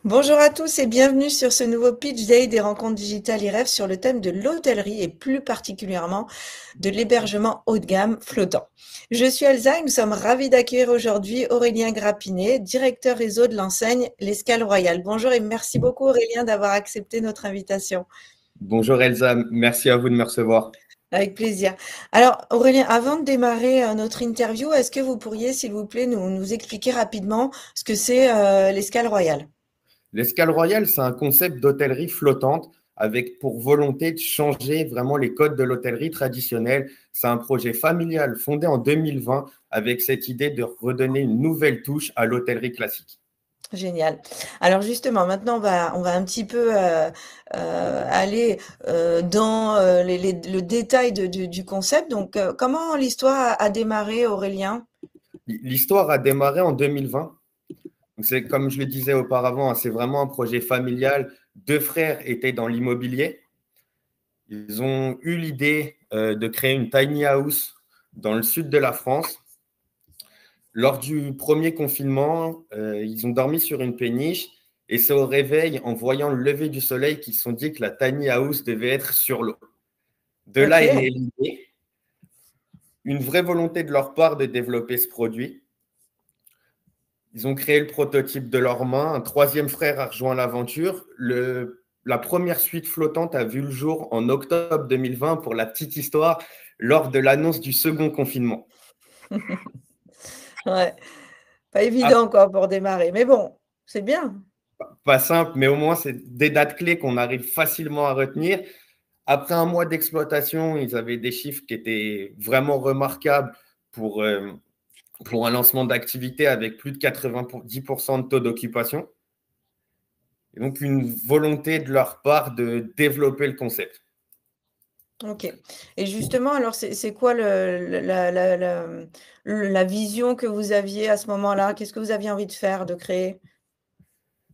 Bonjour à tous et bienvenue sur ce nouveau Pitch Day des rencontres digitales IREF sur le thème de l'hôtellerie et plus particulièrement de l'hébergement haut de gamme flottant. Je suis Elsa et nous sommes ravis d'accueillir aujourd'hui Aurélien Grappinet, directeur réseau de l'enseigne L'Escale Royale. Bonjour et merci beaucoup Aurélien d'avoir accepté notre invitation. Bonjour Elsa, merci à vous de me recevoir. Avec plaisir. Alors Aurélien, avant de démarrer notre interview, est-ce que vous pourriez s'il vous plaît nous expliquer rapidement ce que c'est l'Escale Royale? L'Escale Royale, c'est un concept d'hôtellerie flottante avec pour volonté de changer vraiment les codes de l'hôtellerie traditionnelle. C'est un projet familial fondé en 2020 avec cette idée de redonner une nouvelle touche à l'hôtellerie classique. Génial. Alors justement, maintenant on va un petit peu aller dans le détail du concept. Donc, comment l'histoire a démarré, Aurélien? L'histoire a démarré en 2020. Donc, c'est comme je le disais auparavant, hein, c'est vraiment un projet familial. Deux frères étaient dans l'immobilier. Ils ont eu l'idée de créer une tiny house dans le sud de la France. Lors du premier confinement, ils ont dormi sur une péniche et c'est au réveil, en voyant le lever du soleil, qu'ils se sont dit que la tiny house devait être sur l'eau. De Ok, là est née l'idée, une vraie volonté de leur part de développer ce produit. Ils ont créé le prototype de leurs mains. Un troisième frère a rejoint l'aventure. La première suite flottante a vu le jour en octobre 2020, pour la petite histoire, lors de l'annonce du second confinement. ouais, pas évident quoi pour démarrer, mais bon, c'est bien. Pas simple, mais au moins, c'est des dates clés qu'on arrive facilement à retenir. Après un mois d'exploitation, ils avaient des chiffres qui étaient vraiment remarquables pour, euh, pour un lancement d'activité avec plus de 90% de taux d'occupation. Et donc, une volonté de leur part de développer le concept. Ok. Et justement, alors c'est quoi la vision que vous aviez à ce moment-là? Qu'est-ce que vous aviez envie de faire, de créer?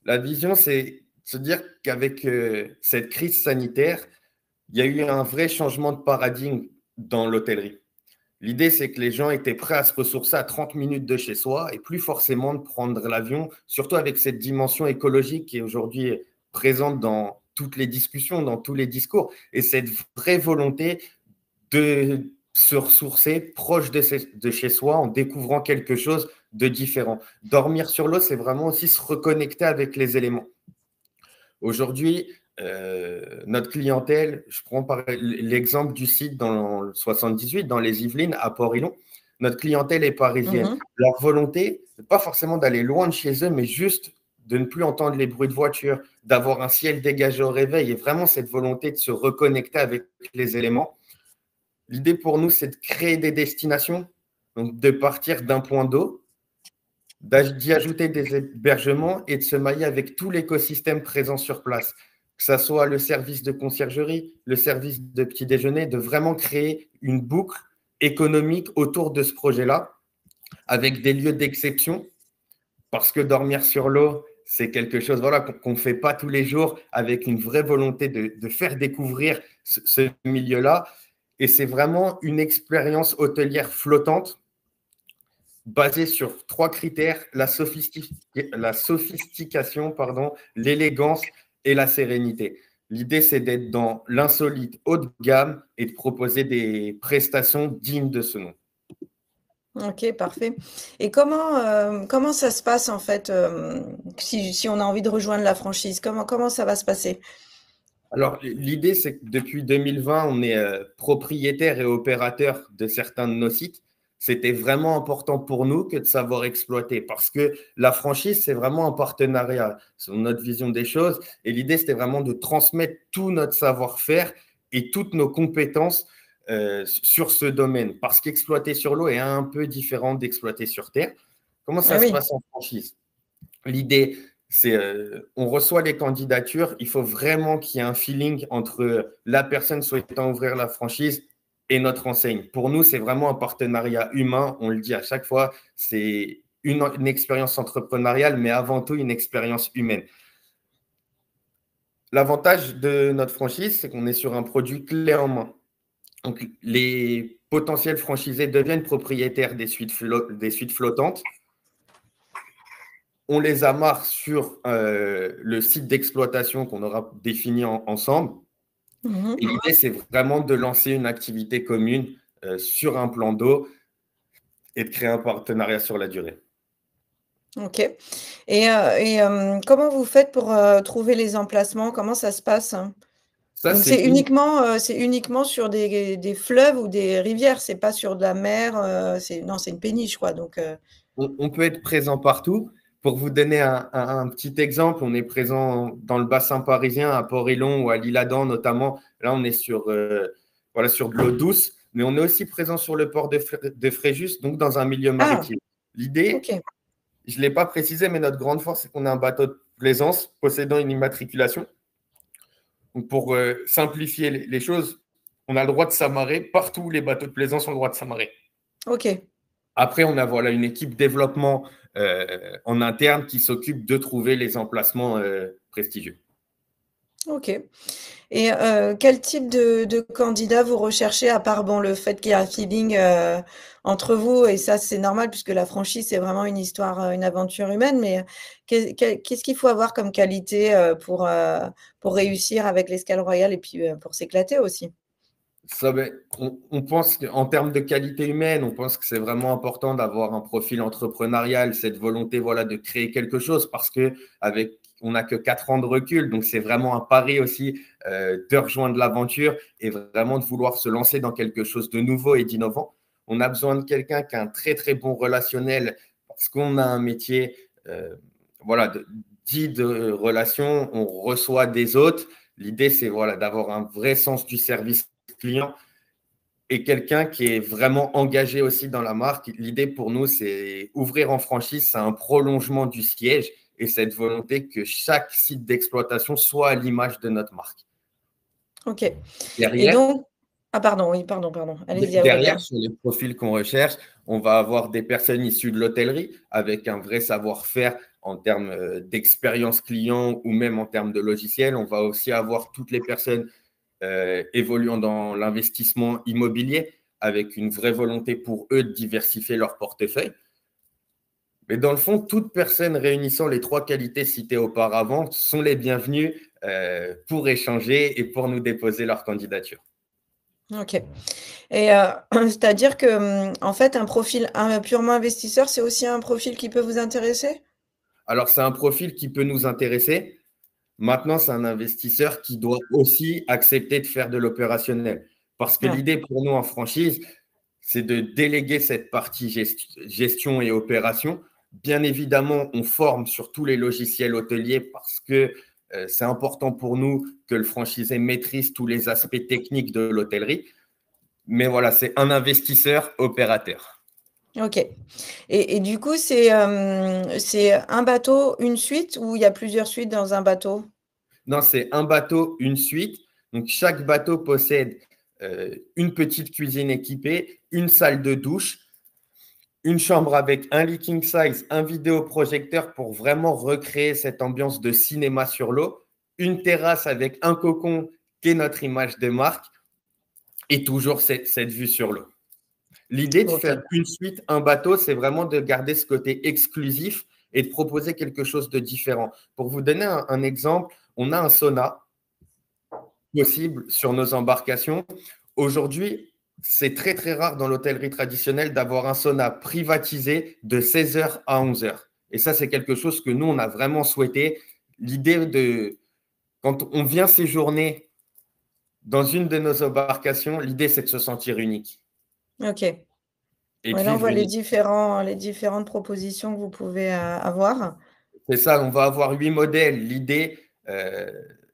La vision, c'est se dire qu'avec cette crise sanitaire, il y a eu un vrai changement de paradigme dans l'hôtellerie. L'idée, c'est que les gens étaient prêts à se ressourcer à 30 minutes de chez soi et plus forcément de prendre l'avion, surtout avec cette dimension écologique qui est aujourd'hui présente dans toutes les discussions, dans tous les discours, et cette vraie volonté de se ressourcer proche de chez soi en découvrant quelque chose de différent. Dormir sur l'eau, c'est vraiment aussi se reconnecter avec les éléments. Aujourd'hui, notre clientèle, je prends par l'exemple du site dans le 78, dans les Yvelines, à Port-Ilon, notre clientèle est parisienne. Mhm. Leur volonté, ce n'est pas forcément d'aller loin de chez eux, mais juste de ne plus entendre les bruits de voiture, d'avoir un ciel dégagé au réveil, et vraiment cette volonté de se reconnecter avec les éléments. L'idée pour nous, c'est de créer des destinations, donc de partir d'un point d'eau, d'y ajouter des hébergements et de se mailler avec tout l'écosystème présent sur place, que ce soit le service de conciergerie, le service de petit déjeuner, de vraiment créer une boucle économique autour de ce projet-là, avec des lieux d'exception, parce que dormir sur l'eau, c'est quelque chose voilà, qu'on ne fait pas tous les jours, avec une vraie volonté de faire découvrir ce milieu-là. Et c'est vraiment une expérience hôtelière flottante basé sur trois critères, la sophistication, pardon, l'élégance et la sérénité. L'idée, c'est d'être dans l'insolite haut de gamme et de proposer des prestations dignes de ce nom. Ok, parfait. Et comment ça se passe en fait si on a envie de rejoindre la franchise? Comment ça va se passer? Alors, l'idée, c'est que depuis 2020, on est propriétaire et opérateur de certains de nos sites. C'était vraiment important pour nous que de savoir exploiter parce que la franchise, c'est vraiment un partenariat sur notre vision des choses. Et l'idée, c'était vraiment de transmettre tout notre savoir-faire et toutes nos compétences sur ce domaine. Parce qu'exploiter sur l'eau est un peu différent d'exploiter sur terre. Comment Ah ça se oui, passe en franchise? L'idée, c'est on reçoit les candidatures, il faut vraiment qu'il y ait un feeling entre la personne souhaitant ouvrir la franchise et notre enseigne. Pour nous, c'est vraiment un partenariat humain, on le dit à chaque fois, c'est une expérience entrepreneuriale, mais avant tout une expérience humaine. L'avantage de notre franchise, c'est qu'on est sur un produit clé en main. Donc, les potentiels franchisés deviennent propriétaires des suites flottantes. on les amarre sur le site d'exploitation qu'on aura défini ensemble. Et l'idée, c'est vraiment de lancer une activité commune sur un plan d'eau et de créer un partenariat sur la durée. OK. Et comment vous faites pour, trouver les emplacements? Comment ça se passe? Ça, Donc c'est uniquement sur des fleuves ou des rivières, c'est pas sur de la mer, non, c'est une péniche quoi, donc on peut être présent partout. Pour vous donner un petit exemple, on est présent dans le bassin parisien, à Port-Élon ou à l'Isle-Adam notamment. Là, on est sur de l'eau douce, mais on est aussi présent sur le port de Fréjus, donc dans un milieu maritime. L'idée, OK. je ne l'ai pas précisé, mais notre grande force, c'est qu'on a un bateau de plaisance possédant une immatriculation. Donc pour simplifier les choses, on a le droit de s'amarrer. Partout où les bateaux de plaisance ont le droit de s'amarrer. OK. Après, on a une équipe développement en interne qui s'occupe de trouver les emplacements prestigieux. OK. Et quel type de candidat vous recherchez à part, bon, le fait qu'il y a un feeling, entre vous et ça, c'est normal puisque la franchise, c'est vraiment une histoire, une aventure humaine, mais qu'est-ce qu'il faut avoir comme qualité, pour réussir avec l'Escale Royale et puis, pour s'éclater aussi? Ça, on pense qu'en termes de qualité humaine, on pense que c'est vraiment important d'avoir un profil entrepreneurial, cette volonté de créer quelque chose parce qu'on n'a que 4 ans de recul. Donc, c'est vraiment un pari aussi de rejoindre l'aventure et vraiment de vouloir se lancer dans quelque chose de nouveau et d'innovant. On a besoin de quelqu'un qui a un très, très bon relationnel parce qu'on a un métier dit de relation. On reçoit des hôtes. L'idée, c'est d'avoir un vrai sens du service client et quelqu'un qui est vraiment engagé aussi dans la marque. L'idée pour nous, c'est ouvrir en franchise, c'est un prolongement du siège et cette volonté que chaque site d'exploitation soit à l'image de notre marque. OK. Et Derrière, donc ah pardon, oui, pardon. Allez-y, Aurélien. sur les profils qu'on recherche, on va avoir des personnes issues de l'hôtellerie avec un vrai savoir-faire en termes d'expérience client ou même en termes de logiciel. On va aussi avoir toutes les personnes évoluant dans l'investissement immobilier avec une vraie volonté pour eux de diversifier leur portefeuille. Mais dans le fond, toute personne réunissant les 3 qualités citées auparavant sont les bienvenues pour échanger et pour nous déposer leur candidature. OK. Et c'est-à-dire que, en fait, un purement investisseur, c'est aussi un profil qui peut vous intéresser? Alors, c'est un profil qui peut nous intéresser. Maintenant, c'est un investisseur qui doit aussi accepter de faire de l'opérationnel. Parce que l'idée pour nous en franchise, c'est de déléguer cette partie gestion et opération. Bien évidemment, on forme sur tous les logiciels hôteliers parce que c'est important pour nous que le franchisé maîtrise tous les aspects techniques de l'hôtellerie. Mais voilà, c'est un investisseur opérateur. OK. Et du coup, c'est un bateau, une suite ou il y a plusieurs suites dans un bateau? Non, c'est un bateau, une suite. Donc, chaque bateau possède une petite cuisine équipée, une salle de douche, une chambre avec un lit king size, un vidéoprojecteur pour vraiment recréer cette ambiance de cinéma sur l'eau, une terrasse avec un cocon qui est notre image de marque et toujours cette vue sur l'eau. L'idée de faire une suite, un bateau, c'est vraiment de garder ce côté exclusif et de proposer quelque chose de différent. Pour vous donner un exemple, on a un sauna possible sur nos embarcations. Aujourd'hui, c'est très, très rare dans l'hôtellerie traditionnelle d'avoir un sauna privatisé de 16h à 11h. Et ça, c'est quelque chose que nous, on a vraiment souhaité. L'idée de, quand on vient séjourner dans une de nos embarcations, l'idée, c'est de se sentir unique. OK. Et Ouais, là, on voit vivre les différentes propositions que vous pouvez, avoir. C'est ça, on va avoir 8 modèles. L'idée,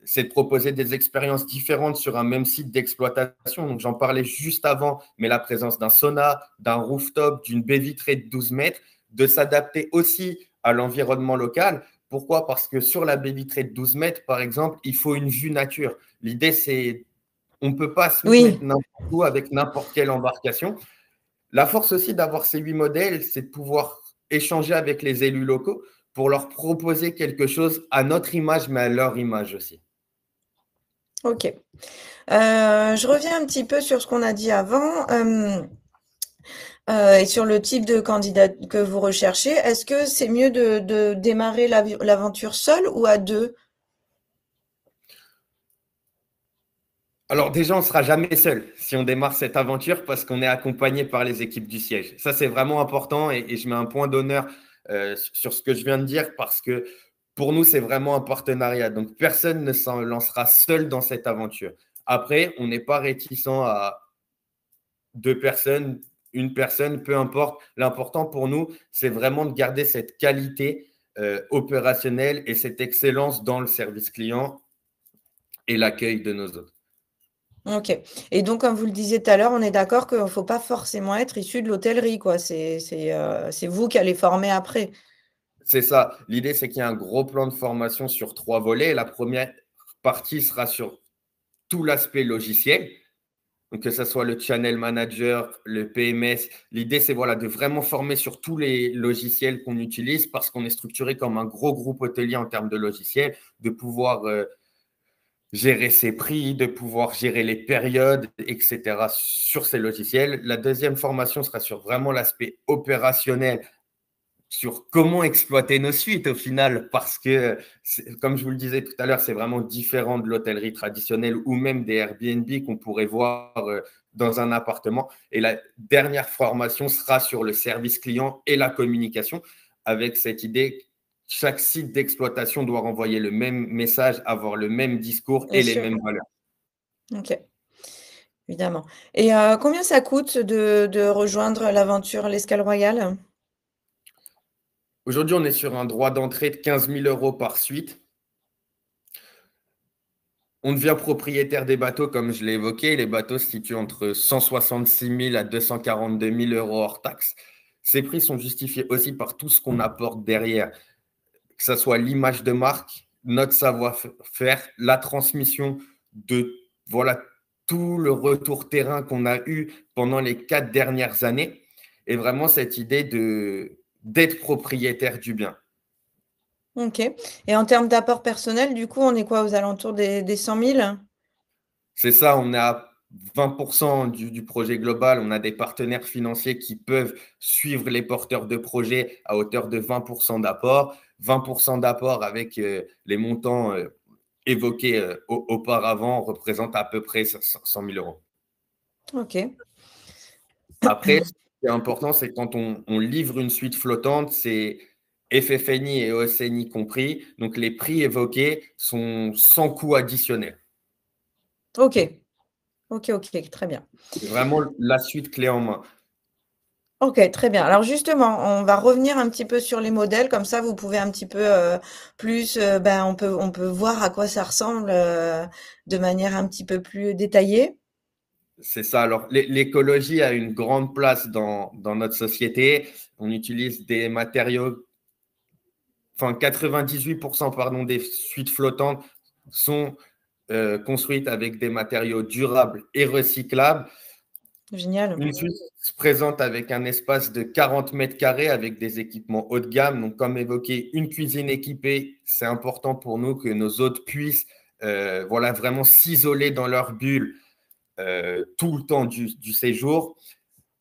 c'est de proposer des expériences différentes sur un même site d'exploitation. Donc, j'en parlais juste avant, mais la présence d'un sauna, d'un rooftop, d'une baie vitrée de 12 mètres, de s'adapter aussi à l'environnement local. Pourquoi? Parce que sur la baie vitrée de 12 mètres, par exemple, il faut une vue nature. L'idée, c'est on ne peut pas se mettre n'importe où avec n'importe quelle embarcation. La force aussi d'avoir ces 8 modèles, c'est de pouvoir échanger avec les élus locaux pour leur proposer quelque chose à notre image, mais à leur image aussi. OK. Je reviens un petit peu sur ce qu'on a dit avant. Et sur le type de candidat que vous recherchez, est-ce que c'est mieux de démarrer l'aventure seule ou à deux? Alors déjà, on ne sera jamais seul si on démarre cette aventure parce qu'on est accompagné par les équipes du siège. Ça, c'est vraiment important et je mets un point d'honneur sur ce que je viens de dire parce que pour nous, c'est vraiment un partenariat. Donc, personne ne s'en lancera seul dans cette aventure. Après, on n'est pas réticent à deux personnes, une personne, peu importe. L'important pour nous, c'est vraiment de garder cette qualité opérationnelle et cette excellence dans le service client et l'accueil de nos hôtes. Ok. Et donc, comme vous le disiez tout à l'heure, on est d'accord qu'il ne faut pas forcément être issu de l'hôtellerie, quoi. C'est vous qui allez former après. C'est ça. L'idée, c'est qu'il y a un gros plan de formation sur 3 volets. La première partie sera sur tout l'aspect logiciel. Donc, que ce soit le channel manager, le PMS. L'idée, c'est voilà, de vraiment former sur tous les logiciels qu'on utilise parce qu'on est structuré comme un gros groupe hôtelier en termes de logiciels, de pouvoir gérer ses prix, de pouvoir gérer les périodes, etc. sur ces logiciels. La deuxième formation sera sur vraiment l'aspect opérationnel, sur comment exploiter nos suites au final, parce que, comme je vous le disais tout à l'heure, c'est vraiment différent de l'hôtellerie traditionnelle ou même des Airbnb qu'on pourrait voir dans un appartement. Et la dernière formation sera sur le service client et la communication, avec cette idée que chaque site d'exploitation doit renvoyer le même message, avoir le même discours Bien et les sûr. mêmes valeurs. Ok, évidemment. Et combien ça coûte de rejoindre l'aventure l'Escale Royale? Aujourd'hui, on est sur un droit d'entrée de 15 000 euros par suite. On devient propriétaire des bateaux, comme je l'ai évoqué. Les bateaux se situent entre 166 000 à 242 000 euros hors taxe. Ces prix sont justifiés aussi par tout ce qu'on apporte derrière, que ce soit l'image de marque, notre savoir-faire, la transmission de voilà, tout le retour terrain qu'on a eu pendant les 4 dernières années. Et vraiment cette idée d'être propriétaire du bien. Ok. Et en termes d'apport personnel, du coup, on est quoi aux alentours des 100 000? C'est ça, on est à 20% du projet global. On a des partenaires financiers qui peuvent suivre les porteurs de projets à hauteur de 20% d'apport. 20% d'apport avec les montants évoqués auparavant représentent à peu près 100 000 euros. Ok. Après, ce qui est important, c'est quand on livre une suite flottante, c'est FFNI et OSNI compris. Donc, les prix évoqués sont sans coût additionnel. Ok. Ok, ok, très bien. C'est vraiment la suite clé en main. Ok, très bien. Alors justement, on va revenir un petit peu sur les modèles, comme ça vous pouvez un petit peu plus, ben, on peut voir à quoi ça ressemble de manière un petit peu plus détaillée. C'est ça. Alors, l'écologie a une grande place dans notre société. On utilise des matériaux, enfin 98% pardon, des suites flottantes sont construites avec des matériaux durables et recyclables. Génial. Une suite se présente avec un espace de 40 mètres carrés avec des équipements haut de gamme. Donc, comme évoqué, une cuisine équipée, c'est important pour nous que nos hôtes puissent voilà, vraiment s'isoler dans leur bulle tout le temps du séjour.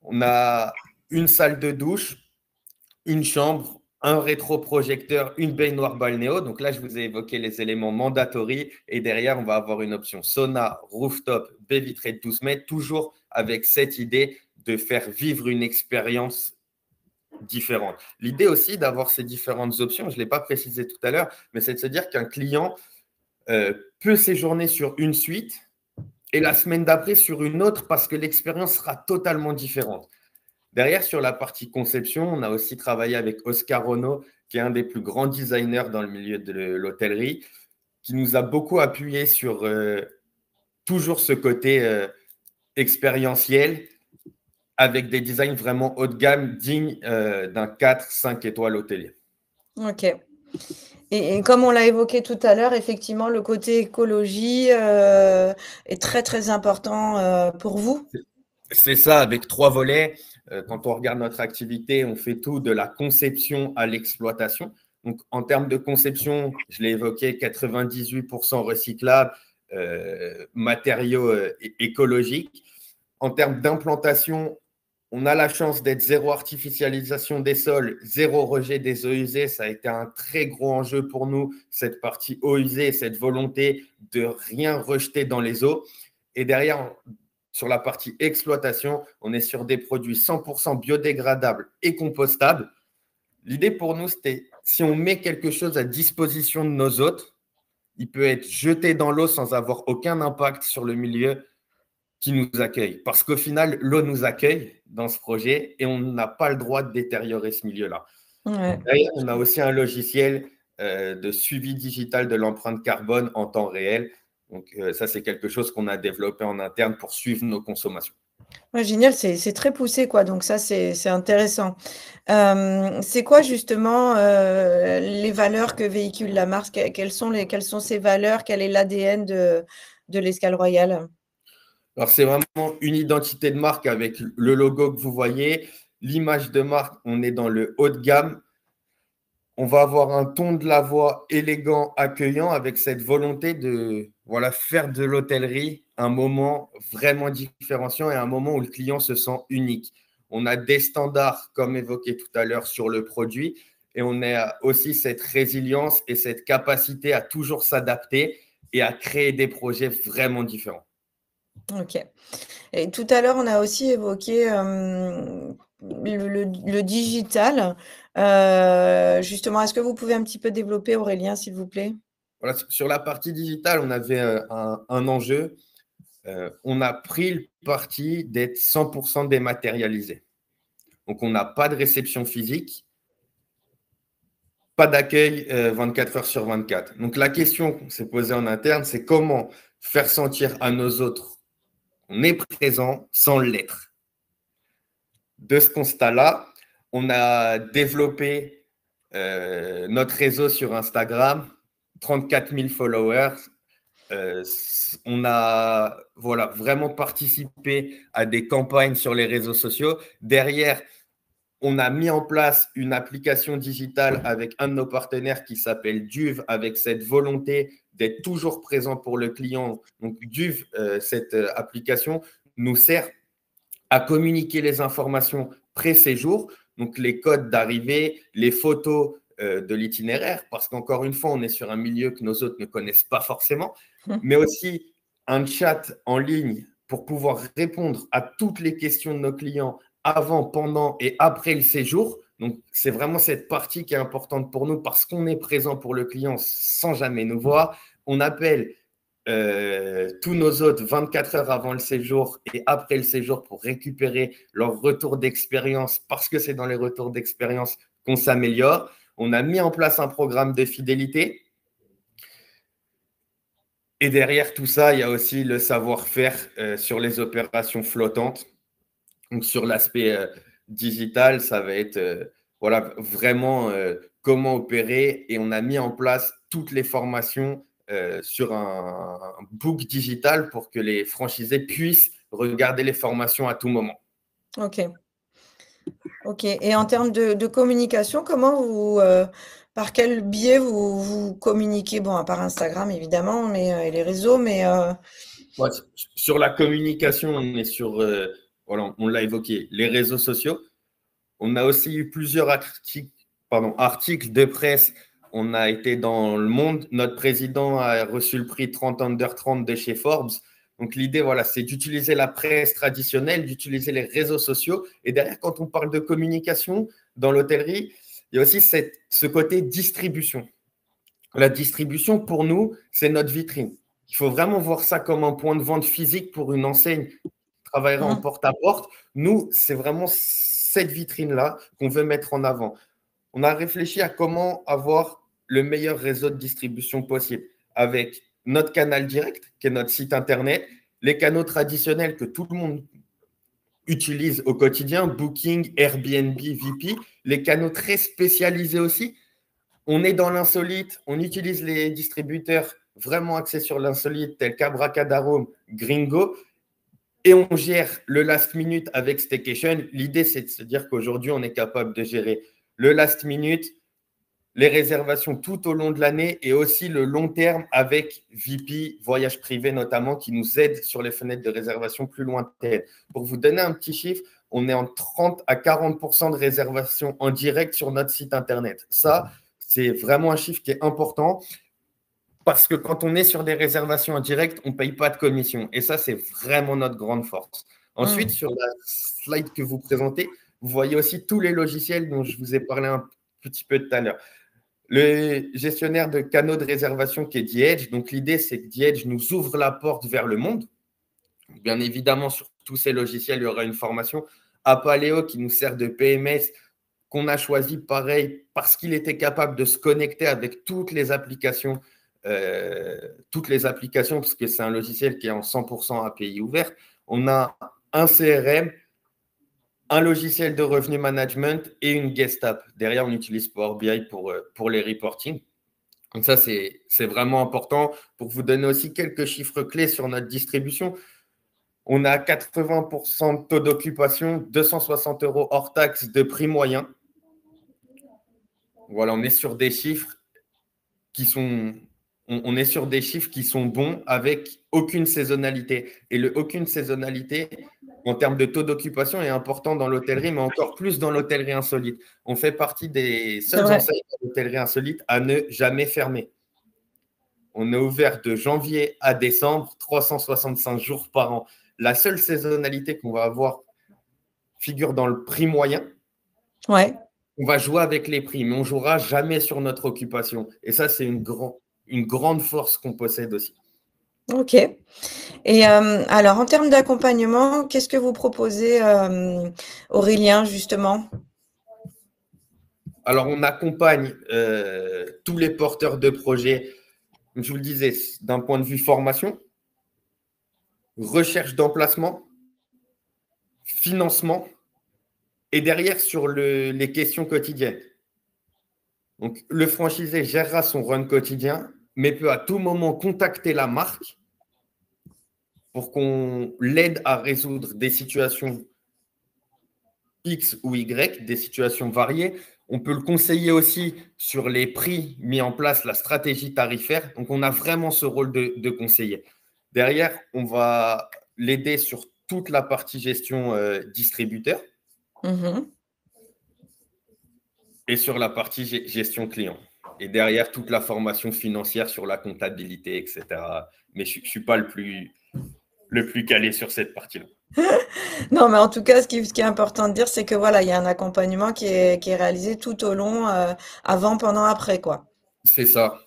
On a une salle de douche, une chambre, un rétroprojecteur, une baignoire balnéo. Donc là, je vous ai évoqué les éléments mandatory. Et derrière, on va avoir une option sauna, rooftop, baie vitrée de 12 mètres, toujours avec cette idée de faire vivre une expérience différente. L'idée aussi d'avoir ces différentes options, je ne l'ai pas précisé tout à l'heure, mais c'est de se dire qu'un client peut séjourner sur une suite et la semaine d'après sur une autre parce que l'expérience sera totalement différente. Derrière, sur la partie conception, on a aussi travaillé avec Oscar Ono, qui est un des plus grands designers dans le milieu de l'hôtellerie, qui nous a beaucoup appuyé sur toujours ce côté expérientiel, avec des designs vraiment haut de gamme, dignes d'un 4-5 étoiles hôtelier. Ok. Et comme on l'a évoqué tout à l'heure, effectivement, le côté écologie est très très important pour vous. C'est ça, avec 3 volets. Quand on regarde notre activité, on fait tout de la conception à l'exploitation. Donc, en termes de conception, je l'ai évoqué, 98% recyclables, matériaux écologiques. En termes d'implantation, On a la chance d'être zéro artificialisation des sols, zéro rejet des eaux usées. Ça a été un très gros enjeu pour nous, cette partie eaux usées, cette volonté de rien rejeter dans les eaux. Et derrière, sur la partie exploitation, on est sur des produits 100% biodégradables et compostables. L'idée pour nous, c'était si on met quelque chose à disposition de nos hôtes, il peut être jeté dans l'eau sans avoir aucun impact sur le milieu qui nous accueille. Parce qu'au final, l'eau nous accueille dans ce projet et on n'a pas le droit de détériorer ce milieu-là. Ouais. D'ailleurs, on a aussi un logiciel de suivi digital de l'empreinte carbone en temps réel. Donc, ça, c'est quelque chose qu'on a développé en interne pour suivre nos consommations. Ouais, génial, c'est très poussé, quoi. Donc ça, c'est intéressant. C'est quoi justement les valeurs que véhicule la marque? Quelles sont ces valeurs? Quel est l'ADN de l'Escale Royale? Alors, c'est vraiment une identité de marque avec le logo que vous voyez. L'image de marque, on est dans le haut de gamme. On va avoir un ton de la voix élégant, accueillant, avec cette volonté de faire de l'hôtellerie un moment vraiment différenciant et un moment où le client se sent unique. On a des standards, comme évoqué tout à l'heure, sur le produit et on a aussi cette résilience et cette capacité à toujours s'adapter et à créer des projets vraiment différents. Ok. Et tout à l'heure, on a aussi évoqué le digital. Justement, est-ce que vous pouvez un petit peu développer, Aurélien, s'il vous plaît? Voilà, sur la partie digitale, on avait un enjeu. On a pris le parti d'être 100% dématérialisé. Donc, on n'a pas de réception physique, pas d'accueil 24 heures sur 24. Donc, la question qu'on s'est posée en interne, c'est comment faire sentir à nos autres qu'on est présent sans l'être. De ce constat-là, on a développé notre réseau sur Instagram, 34 000 followers. On a vraiment participé à des campagnes sur les réseaux sociaux. Derrière, on a mis en place une application digitale avec un de nos partenaires qui s'appelle Duve, avec cette volonté d'être toujours présent pour le client. Donc, Duve, cette application, nous sert à communiquer les informations pré-séjour, donc les codes d'arrivée, les photos de l'itinéraire, parce qu'encore une fois, on est sur un milieu que nos hôtes ne connaissent pas forcément, mais aussi un chat en ligne pour pouvoir répondre à toutes les questions de nos clients avant, pendant et après le séjour. Donc, c'est vraiment cette partie qui est importante pour nous parce qu'on est présent pour le client sans jamais nous voir. On appelle tous nos hôtes 24 heures avant le séjour et après le séjour pour récupérer leur retour d'expérience parce que c'est dans les retours d'expérience qu'on s'améliore. On a mis en place un programme de fidélité. Et derrière tout ça, il y a aussi le savoir-faire sur les opérations flottantes. Donc, sur l'aspect digital, ça va être vraiment comment opérer. Et on a mis en place toutes les formations sur un book digital pour que les franchisés puissent regarder les formations à tout moment. Ok. Ok. Et en termes de communication, par quel biais vous communiquez? Bon, à part Instagram, évidemment, et les réseaux, mais Ouais, sur la communication, on est sur, on l'a évoqué, les réseaux sociaux. On a aussi eu plusieurs articles de presse. On a été dans le monde. Notre président a reçu le prix 30 Under 30 de chez Forbes. Donc, l'idée, c'est d'utiliser la presse traditionnelle, d'utiliser les réseaux sociaux. Et derrière, quand on parle de communication dans l'hôtellerie, il y a aussi ce côté distribution. La distribution, pour nous, c'est notre vitrine. Il faut vraiment voir ça comme un point de vente physique pour une enseigne qui travaillera en porte-à-porte. Nous, c'est vraiment cette vitrine-là qu'on veut mettre en avant. On a réfléchi à comment avoir le meilleur réseau de distribution possible avec notre canal direct, qui est notre site internet, les canaux traditionnels que tout le monde utilise au quotidien, Booking, Airbnb, VP, les canaux très spécialisés aussi. On est dans l'insolite, on utilise les distributeurs vraiment axés sur l'insolite, tels qu'Abracadarum, Gringo, et on gère le last minute avec Staycation. L'idée, c'est de se dire qu'aujourd'hui, on est capable de gérer le last minute, les réservations tout au long de l'année et aussi le long terme avec VP, voyage privé notamment, qui nous aide sur les fenêtres de réservation plus lointaines. Pour vous donner un petit chiffre, on est en 30 à 40% de réservations en direct sur notre site Internet. Ça, c'est vraiment un chiffre qui est important parce que quand on est sur des réservations en direct, on ne paye pas de commission. Et ça, c'est vraiment notre grande force. Ensuite, sur la slide que vous présentez, vous voyez aussi tous les logiciels dont je vous ai parlé un petit peu tout à l'heure. Le gestionnaire de canaux de réservation qui est The-Edge. Donc, l'idée, c'est que The-Edge nous ouvre la porte vers le monde. Bien évidemment, sur tous ces logiciels, il y aura une formation. Apaleo qui nous sert de PMS, qu'on a choisi pareil parce qu'il était capable de se connecter avec toutes les applications, parce que c'est un logiciel qui est en 100% API ouvert. On a un CRM, un logiciel de revenu management et une guest app. Derrière, on utilise Power BI pour les reporting. Donc ça, c'est vraiment important. Pour vous donner aussi quelques chiffres clés sur notre distribution, on a 80% de taux d'occupation, 260 € hors taxe de prix moyen. Voilà, on est sur des chiffres qui sont bons avec aucune saisonnalité. Et aucune saisonnalité en termes de taux d'occupation est important dans l'hôtellerie, mais encore plus dans l'hôtellerie insolite. On fait partie des seules enseignes de l'hôtellerie insolite à ne jamais fermer. On est ouvert de janvier à décembre, 365 jours par an. La seule saisonnalité qu'on va avoir figure dans le prix moyen. Ouais. On va jouer avec les prix, mais on ne jouera jamais sur notre occupation. Et ça, c'est une grande force qu'on possède aussi. Ok. Et alors, en termes d'accompagnement, qu'est-ce que vous proposez, Aurélien, justement? Alors, on accompagne tous les porteurs de projets, comme je vous le disais, d'un point de vue formation, recherche d'emplacement, financement, et derrière sur les questions quotidiennes. Donc, le franchisé gérera son run quotidien, mais peut à tout moment contacter la marque pour qu'on l'aide à résoudre des situations X ou Y, des situations variées. On peut le conseiller aussi sur les prix mis en place, la stratégie tarifaire. Donc, on a vraiment ce rôle de conseiller. Derrière, on va l'aider sur toute la partie gestion distributeur. Et sur la partie gestion client. Et derrière, toute la formation financière sur la comptabilité, etc. Mais je ne suis pas le plus calé sur cette partie-là. Non, mais en tout cas, ce qui est important de dire, c'est que voilà, il y a un accompagnement qui est réalisé tout au long, avant, pendant, après, quoi. C'est ça.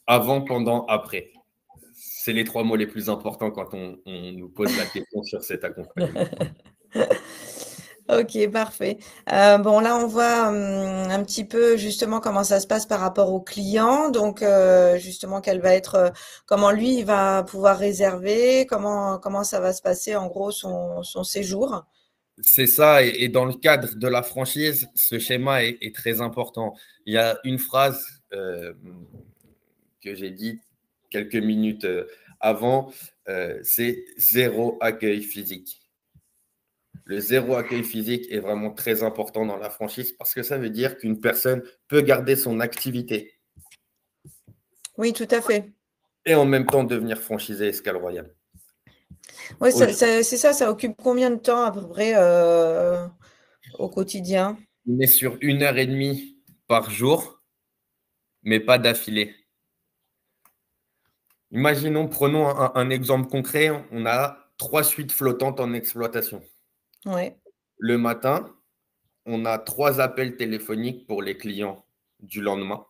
Avant, pendant, après. C'est les 3 mots les plus importants quand on nous pose la question sur cet accompagnement. Ok, parfait. Bon, là, on voit un petit peu justement comment ça se passe par rapport au client. Donc, justement, comment lui, il va pouvoir réserver, comment ça va se passer, en gros, son séjour. C'est ça. Et dans le cadre de la franchise, ce schéma est très important. Il y a une phrase que j'ai dit quelques minutes avant, c'est zéro accueil physique. Le zéro accueil physique est vraiment très important dans la franchise parce que ça veut dire qu'une personne peut garder son activité Oui, tout à fait. et en même temps devenir franchisé Escale Royale. Oui, c'est ça, ça occupe combien de temps à peu près au quotidien? On est sur 1h30 par jour, mais pas d'affilée. Imaginons, prenons un exemple concret, on a 3 suites flottantes en exploitation. Ouais. Le matin, on a 3 appels téléphoniques pour les clients du lendemain.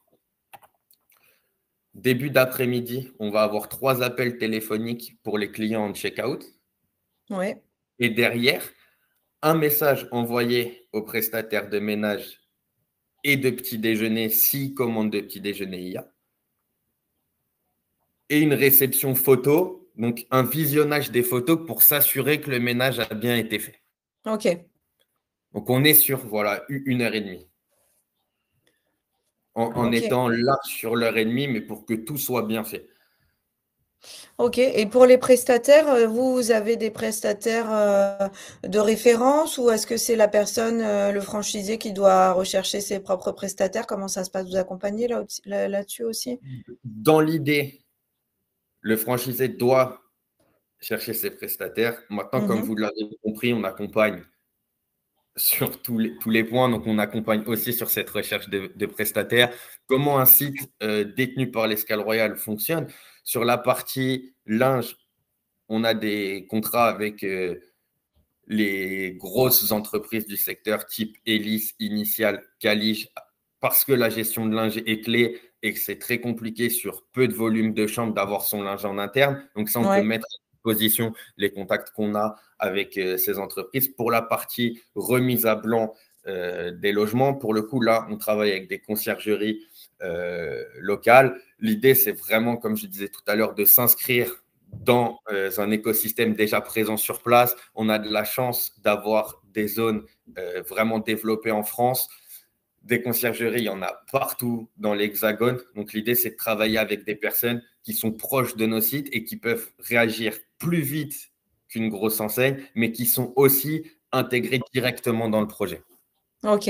Début d'après-midi, on va avoir 3 appels téléphoniques pour les clients en check-out. Ouais. Et derrière, un message envoyé au prestataire de ménage et de petit déjeuner, si commande de petit déjeuner il y a. Et une réception photo, donc un visionnage des photos pour s'assurer que le ménage a bien été fait. Ok. Donc, on est sur 1h30. En Ok. étant large sur l'heure et demie, mais pour que tout soit bien fait. OK, et pour les prestataires, vous avez des prestataires, de référence, ou est-ce que c'est la personne, le franchisé qui doit rechercher ses propres prestataires? Comment ça se passe? Vous accompagnez là-dessus aussi? Dans l'idée, le franchisé doit chercher ses prestataires. Maintenant, comme Mmh. vous l'avez compris, on accompagne sur tous les points. Donc, on accompagne aussi sur cette recherche de prestataires. Comment un site détenu par l'Escale Royale fonctionne? Sur la partie linge, on a des contrats avec les grosses entreprises du secteur type Elis, Initial, Calige, parce que la gestion de linge est clé et que c'est très compliqué sur peu de volume de chambre d'avoir son linge en interne. Donc ça, on peut Ouais, mettre à disposition les contacts qu'on a avec ces entreprises. Pour la partie remise à blanc des logements, pour le coup, là, on travaille avec des conciergeries locales. L'idée, c'est vraiment, comme je disais tout à l'heure, de s'inscrire dans un écosystème déjà présent sur place. On a de la chance d'avoir des zones vraiment développées en France. Des conciergeries, il y en a partout dans l'Hexagone. Donc, l'idée, c'est de travailler avec des personnes qui sont proches de nos sites et qui peuvent réagir plus vite qu'une grosse enseigne, mais qui sont aussi intégrées directement dans le projet. OK.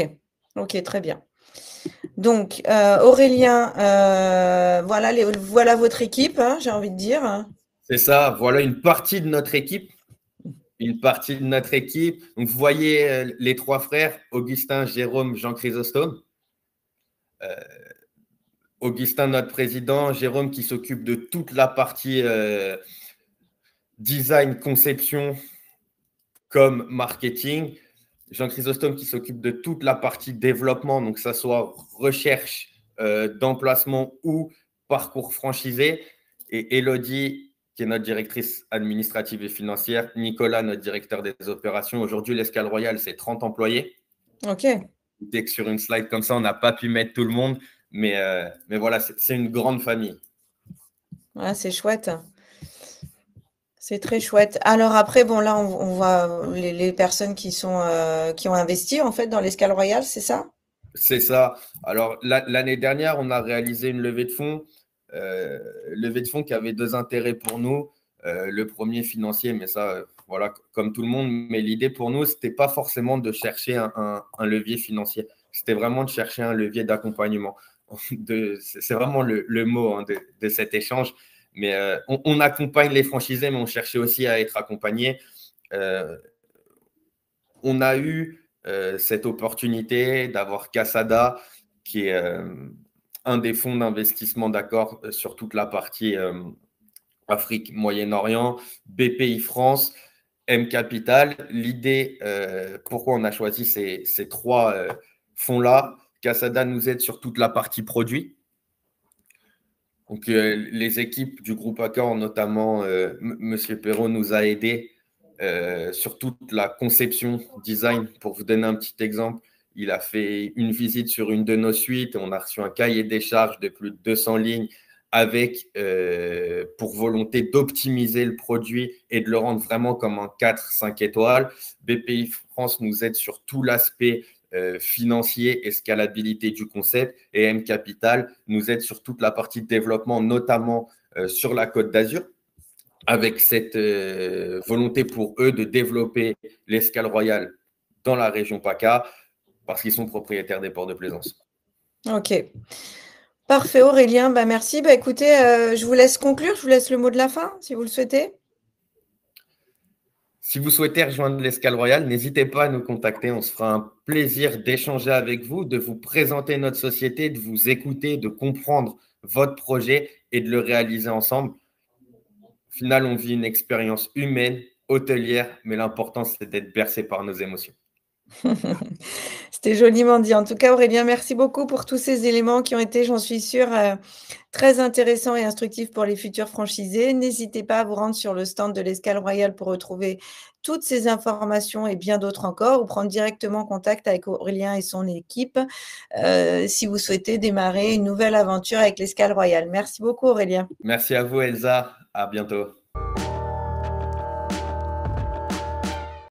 OK, très bien. Donc, Aurélien, voilà votre équipe, hein, j'ai envie de dire, hein. C'est ça, voilà une partie de notre équipe. Une partie de notre équipe. Donc, vous voyez les trois frères, Augustin, Jérôme, Jean Chrysostome. Augustin, notre président, Jérôme qui s'occupe de toute la partie design, conception comme marketing. Jean Chrysostome qui s'occupe de toute la partie développement, donc que ça soit recherche d'emplacement ou parcours franchisé. Et Elodie, qui est notre directrice administrative et financière. Nicolas, notre directeur des opérations. Aujourd'hui, l'Escale Royale, c'est 30 employés. OK. Dès que sur une slide comme ça, on n'a pas pu mettre tout le monde. Mais voilà, c'est une grande famille. Ouais, c'est chouette. C'est très chouette. Alors après, bon, là, on voit les personnes qui ont investi, en fait, dans l'Escale Royale, c'est ça? C'est ça. Alors, l'année dernière, on a réalisé une levée de fonds qui avait deux intérêts pour nous. Le premier financier, mais ça, voilà, comme tout le monde. Mais l'idée pour nous, c'était pas forcément de chercher un levier financier. C'était vraiment de chercher un levier d'accompagnement. C'est vraiment le mot hein, de cet échange. Mais on accompagne les franchisés, mais on cherchait aussi à être accompagné. On a eu cette opportunité d'avoir Casada, qui est un des fonds d'investissement d'accord sur toute la partie Afrique, Moyen-Orient, BPI France, M Capital. L'idée, pourquoi on a choisi ces trois fonds-là, Casada nous aide sur toute la partie produit. Donc, les équipes du groupe Accor, notamment Monsieur Perrault, nous a aidés sur toute la conception design. Pour vous donner un petit exemple, il a fait une visite sur une de nos suites. On a reçu un cahier des charges de plus de 200 lignes avec pour volonté d'optimiser le produit et de le rendre vraiment comme un 4-5 étoiles. BPI France nous aide sur tout l'aspect financier et scalabilité du concept. Et M Capital nous aide sur toute la partie de développement, notamment sur la Côte d'Azur, avec cette volonté pour eux de développer l'Escale Royale dans la région PACA parce qu'ils sont propriétaires des ports de plaisance. OK. Parfait, Aurélien. Bah, merci. Bah, écoutez, je vous laisse conclure. Je vous laisse le mot de la fin, si vous le souhaitez. Si vous souhaitez rejoindre l'Escale Royale, n'hésitez pas à nous contacter. On se fera un plaisir d'échanger avec vous, de vous présenter notre société, de vous écouter, de comprendre votre projet et de le réaliser ensemble. Au final, on vit une expérience humaine, hôtelière, mais l'important, c'est d'être bercé par nos émotions. C'était joliment dit. En tout cas, Aurélien, merci beaucoup pour tous ces éléments qui ont été, j'en suis sûre, très intéressants et instructifs pour les futurs franchisés. N'hésitez pas à vous rendre sur le stand de l'Escale Royale pour retrouver toutes ces informations et bien d'autres encore, ou prendre directement contact avec Aurélien et son équipe, si vous souhaitez démarrer une nouvelle aventure avec l'Escale Royale. Merci beaucoup, Aurélien. Merci à vous, Elsa. À bientôt.